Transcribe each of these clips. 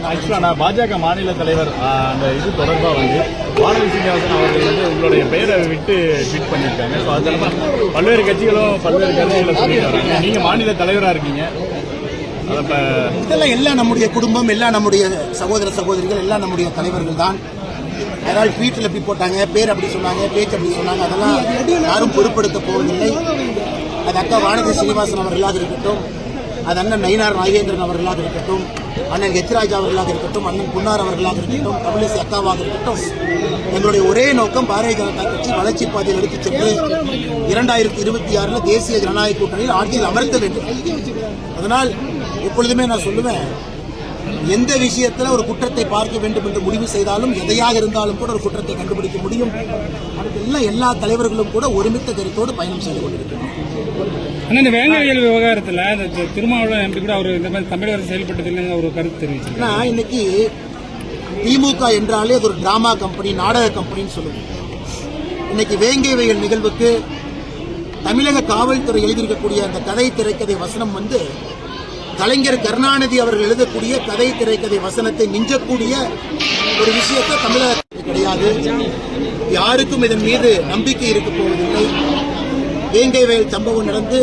ஆக்சுவலாக நான் பாஜக மாநில தலைவர் அந்த இது தொடர்பாக வானதி சீனிவாசன் அவர்கள் உங்களுடைய பெயரை விட்டு ட்வீட் பண்ணியிருக்காங்க. ஸோ அது பல்வேறு கட்சிகளும் பல்வேறு கருத்துக்களை சொல்லிட்டு வராங்க. நீங்கள் மாநில தலைவராக இருக்கீங்க. இதெல்லாம் எல்லாம் நம்முடைய குடும்பம், எல்லாம் நம்முடைய சகோதர சகோதரிகள், எல்லாம் நம்முடைய தலைவர்கள் தான். யாராவது ட்வீட்டில் எப்படி போட்டாங்க, பேர் அப்படி சொன்னாங்க, பேச்சு அப்படி சொன்னாங்க, அதெல்லாம் யாரும் பொருட்படுத்த போவதில்லை. அது அக்கா வானதி சீனிவாசன் அவர்களாக இருக்கட்டும், அது அண்ணன் நயினார் நாகேந்திரன் அவர்களாக இருக்கட்டும், அண்ணன் ஹெச்ராஜா அவர்களாக இருக்கட்டும், அண்ணன் புன்னார் அவர்களாக இருக்கட்டும், தமிழிசை அக்காவாக இருக்கட்டும், எங்களுடைய ஒரே நோக்கம் பாரதிய ஜனதா கட்சி வளர்ச்சி பாதையில் எடுத்துச் சென்று 2026 தேசிய ஜனநாயக கூட்டணியில் ஆட்சியில் அமர்த்த வேண்டும். அதனால் எப்பொழுதுமே நான் சொல்லுவேன், எந்த விஷயத்தில் ஒரு குற்றத்தை பார்க்க வேண்டும் என்று முடிவு செய்தாலும், எதையாக இருந்தாலும் கூட ஒரு குற்றத்தை கண்டுபிடிக்க முடியும். அதுக்கெல்லாம் எல்லா தலைவர்களும் கூட ஒருமித்த கருத்தோடு பயணம் செய்து கொண்டிருக்கிறோம். இந்த வேங்கையல் விவகாரத்தில் திருமாவளவன் எம்பி கூட அவர் இந்த மாதிரி தமிழக அரசு செயல்பட்டதில்லை ஒரு கருத்து தெரிவிச்சிருக்காங்க. இன்னைக்கு திமுக என்றாலே அது ஒரு டிராமா கம்பெனி, நாடக கம்பெனின்னு சொல்லுவோம். இன்னைக்கு வேங்கை வயல் நிகழ்வுக்கு தமிழக காவல்துறை எழுதியிருக்கக்கூடிய அந்த கதை திரைக்கதை வசனம் கலைஞர் கருணாநிதி அவர்கள் எழுதக்கூடிய கதை திரைக்கதை வசனத்தை மிஞ்சக்கூடிய ஒரு விஷயத்தை தமிழகத்தில் கிடையாது. யாருக்கும் இதன் மீது நம்பிக்கை இருக்க போவதில்லை. வேங்கை வயல் சம்பவம் நடந்து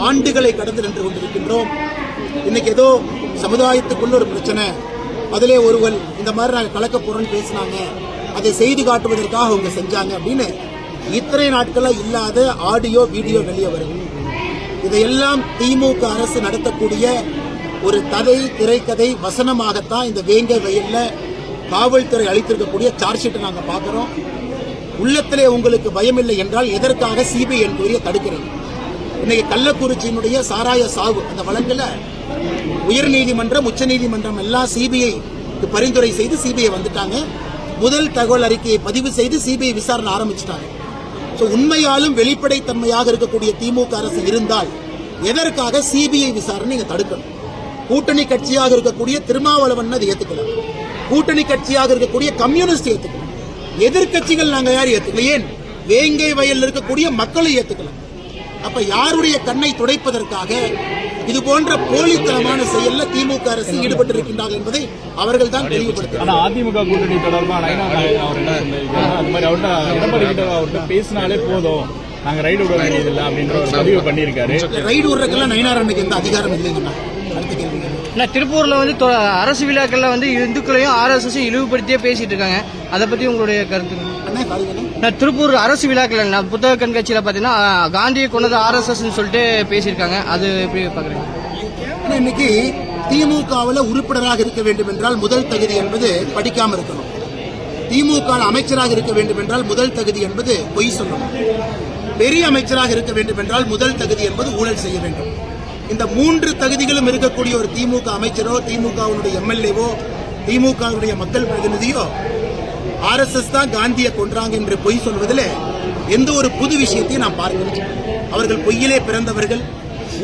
ஆண்டுகளை கடந்து நின்று கொண்டிருக்கின்றோம். இன்னைக்கு ஏதோ சமுதாயத்துக்குள்ள ஒரு பிரச்சனை, அதிலே ஒருவர் இந்த மாதிரி நாங்கள் கலக்க போறோம்னு பேசினாங்க, அதை செய்து காட்டுவதற்காக அவங்க செஞ்சாங்க அப்படின்னு இத்தனை நாட்களாக இல்லாத ஆடியோ வீடியோ வெளியே வருது. இதையெல்லாம் திமுக அரசு நடத்தக்கூடிய ஒரு கதை திரைக்கதை வசனமாகத்தான் இந்த வேங்கை வயல்ல காவல்துறை அளித்திருக்கக்கூடிய சார்ஜ் ஷீட்டை நாங்கள் பார்க்கிறோம். உள்ளத்திலே உங்களுக்கு பயமில்லை என்றால் எதற்காக சிபிஐ என்கொயரியை தடுக்கிறது? இன்னைக்கு கள்ளக்குறிச்சியினுடைய சாராய சாவு அந்த வழக்கில் உயர்நீதிமன்றம், உச்சநீதிமன்றம் எல்லாம் சிபிஐ பரிந்துரை செய்து சிபிஐ வந்துட்டாங்க. முதல் தகவல் அறிக்கையை பதிவு செய்து சிபிஐ விசாரணை ஆரம்பிச்சிட்டாங்க. உண்மையாலும் வெளிப்படைத்தன்மையாக இருக்கக்கூடிய திமுக அரசு இருந்தால் எதற்காக சிபிஐ விசாரணை நீங்க தடுக்கணும்? கூட்டணி கட்சியாக இருக்கக்கூடிய திருமாவளவன் அதை ஏத்துக்கலாம், கூட்டணி கட்சியாக இருக்கக்கூடிய கம்யூனிஸ்ட் ஏத்துக்கலாம், எதிர்கட்சிகள் நாங்க யாரும் ஏத்துக்கல, ஏன் வேங்கை வயலில் இருக்கக்கூடிய மக்களை ஏத்துக்கலாம். அப்ப யாருடைய கண்ணை துடைப்பதற்காக இது போன்ற போலித்தனமான செயல்ல திமுக அரசு ஈடுபட்டிருக்கின்றார்கள் என்பதை அவர்கள் தான் தெளிவுபடுத்தினார். அதிமுக கூட்டணி தொடர்பாக அவர்கிட்ட பேசினாலே போதும், நாங்க ரைடு விட வேண்டியதில்லை அப்படின்ற ஒரு பதிவு பண்ணியிருக்காரு. ரைடு விடுறதுக்கெல்லாம் நயினார் அன்னைக்கு எந்த அதிகாரம் இல்லைங்கண்ணா. அடுத்த கேள்வி, திருப்பூர்ல அரசு விழாக்கள்ல இந்துக்களையும் RSS இழிவுபடுத்தியே பேசிட்டு இருக்காங்க, அதை பத்தி உங்களுடைய கருத்து? திருப்பூர் அரசு விழாக்கள் புத்தக கண்காட்சியில பாத்தீங்கன்னா காந்தியை கொண்டது RSS சொல்லிட்டு பேசியிருக்காங்க, அது எப்படி பாக்குறீங்க? இன்னைக்கு திமுகவில் உறுப்பினராக இருக்க வேண்டும் என்றால் முதல் தகுதி என்பது படிக்காம இருக்கணும். திமுக அமைச்சராக இருக்க வேண்டும் என்றால் முதல் தகுதி என்பது பொய் சொல்லணும். பெரிய அமைச்சராக இருக்க வேண்டும் என்றால் முதல் தகுதி என்பது ஊழல் செய்ய வேண்டும். இந்த மூன்று தகுதிகளும் இருக்கக்கூடிய ஒரு திமுக அமைச்சரோ, திமுகவுடைய எம்எல்ஏவோ, திமுகவுடைய மக்கள் பிரதிநிதியோ RSS தான் காந்தியை கொன்றாங்க என்று பொய் சொல்வதில் எந்த ஒரு புது விஷயத்தையும் நான் பார்க்கிறேன். அவர்கள் பொய்யிலே பிறந்தவர்கள்,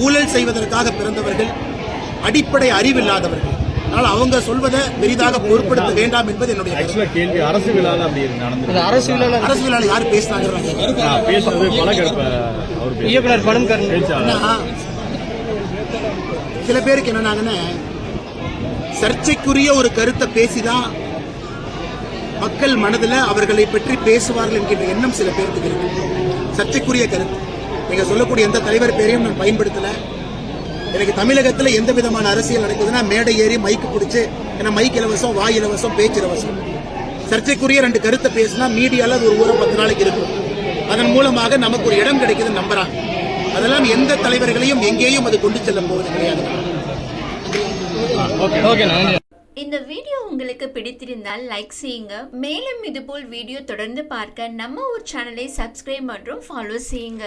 ஊழல் செய்வதற்காக பிறந்தவர்கள், அடிப்படை அறிவில்லாதவர்கள். அதனால் அவங்க சொல்வதை பெரிதாக பொருட்படுத்த வேண்டாம் என்பது என்னுடைய கேள்வி. அரசு விழாவில் யார் பேசினாங்க? சில பேருக்கு என்னன்னாங்கன்னா, சர்ச்சைக்குரிய ஒரு கருத்தை பேசிதான் மக்கள் மனதில் அவர்களை பற்றி பேசுவார்கள் என்கின்ற எண்ணம் சில பேருக்கு இருக்கு. சர்ச்சைக்குரிய கருத்து நீங்க சொல்லக்கூடிய எந்த தலைவர் பேரையும் நான் பயன்படுத்தல. எனக்கு தமிழகத்தில் எந்த விதமான அரசியல் நடக்குதுன்னா மேடை ஏறி மைக்கு பிடிச்சு, ஏன்னா மைக் இலவசம், வாய் இலவசம், பேச்சு இலவசம். சர்ச்சைக்குரிய ரெண்டு கருத்தை பேசினா மீடியால ஒரு 10 நாளைக்கு இருக்கும். அதன் மூலமாக நமக்கு ஒரு இடம் கிடைக்குதுன்னு நம்புறாங்க. அதெல்லாம் எந்த தலைவர்களையும் எங்கேயும் அது கொண்டு செல்ல போவது கிடையாது. இந்த வீடியோ உங்களுக்கு பிடித்திருந்தால் லைக் செய்யுங்க. மேலும் இதுபோல் வீடியோ தொடர்ந்து பார்க்க நம்ம ஒரு சேனலை சப்ஸ்கிரைப் மற்றும் ஃபாலோ செய்யுங்க.